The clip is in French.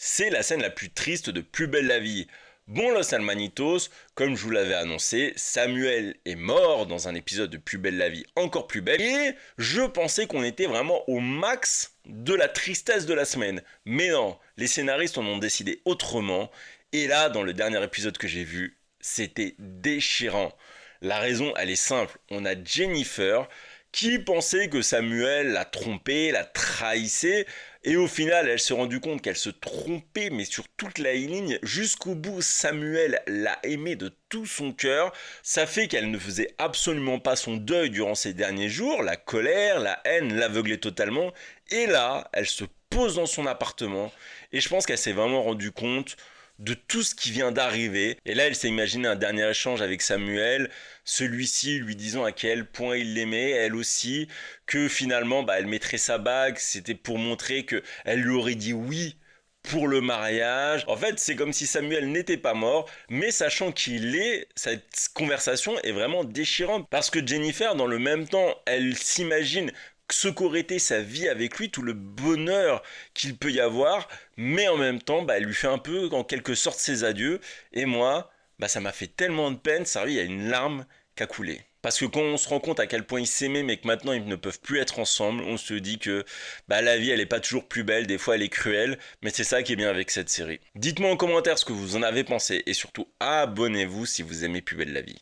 C'est la scène la plus triste de Plus belle la vie. Bon Los Almanitos, comme je vous l'avais annoncé, Samuel est mort dans un épisode de Plus belle la vie encore plus belle et je pensais qu'on était vraiment au max de la tristesse de la semaine. Mais non, les scénaristes en ont décidé autrement et là, dans le dernier épisode que j'ai vu, c'était déchirant. La raison, elle est simple. On a Jennifer qui pensait que Samuel l'a trompé, l'a trahissé, et au final, elle s'est rendue compte qu'elle se trompait, mais sur toute la ligne, jusqu'au bout, Samuel l'a aimé de tout son cœur. Ça fait qu'elle ne faisait absolument pas son deuil durant ces derniers jours, la colère, la haine l'aveuglait totalement, et là, elle se pose dans son appartement, et je pense qu'elle s'est vraiment rendue compte de tout ce qui vient d'arriver. Et là, elle s'est imaginé un dernier échange avec Samuel, celui-ci lui disant à quel point il l'aimait, elle aussi, que finalement, elle mettrait sa bague, c'était pour montrer que elle lui aurait dit oui pour le mariage. En fait, c'est comme si Samuel n'était pas mort, mais sachant qu'il est, cette conversation est vraiment déchirante. Parce que Jennifer, dans le même temps, elle s'imagine ce qu'aurait été sa vie avec lui, tout le bonheur qu'il peut y avoir, mais en même temps, elle lui fait un peu, en quelque sorte, ses adieux. Et moi, ça m'a fait tellement de peine, sérieux, il y a une larme qui a coulé. Parce que quand on se rend compte à quel point ils s'aimaient, mais que maintenant ils ne peuvent plus être ensemble, on se dit que la vie, elle est pas toujours plus belle, des fois elle est cruelle, mais c'est ça qui est bien avec cette série. Dites-moi en commentaire ce que vous en avez pensé, et surtout abonnez-vous si vous aimez Plus belle la vie.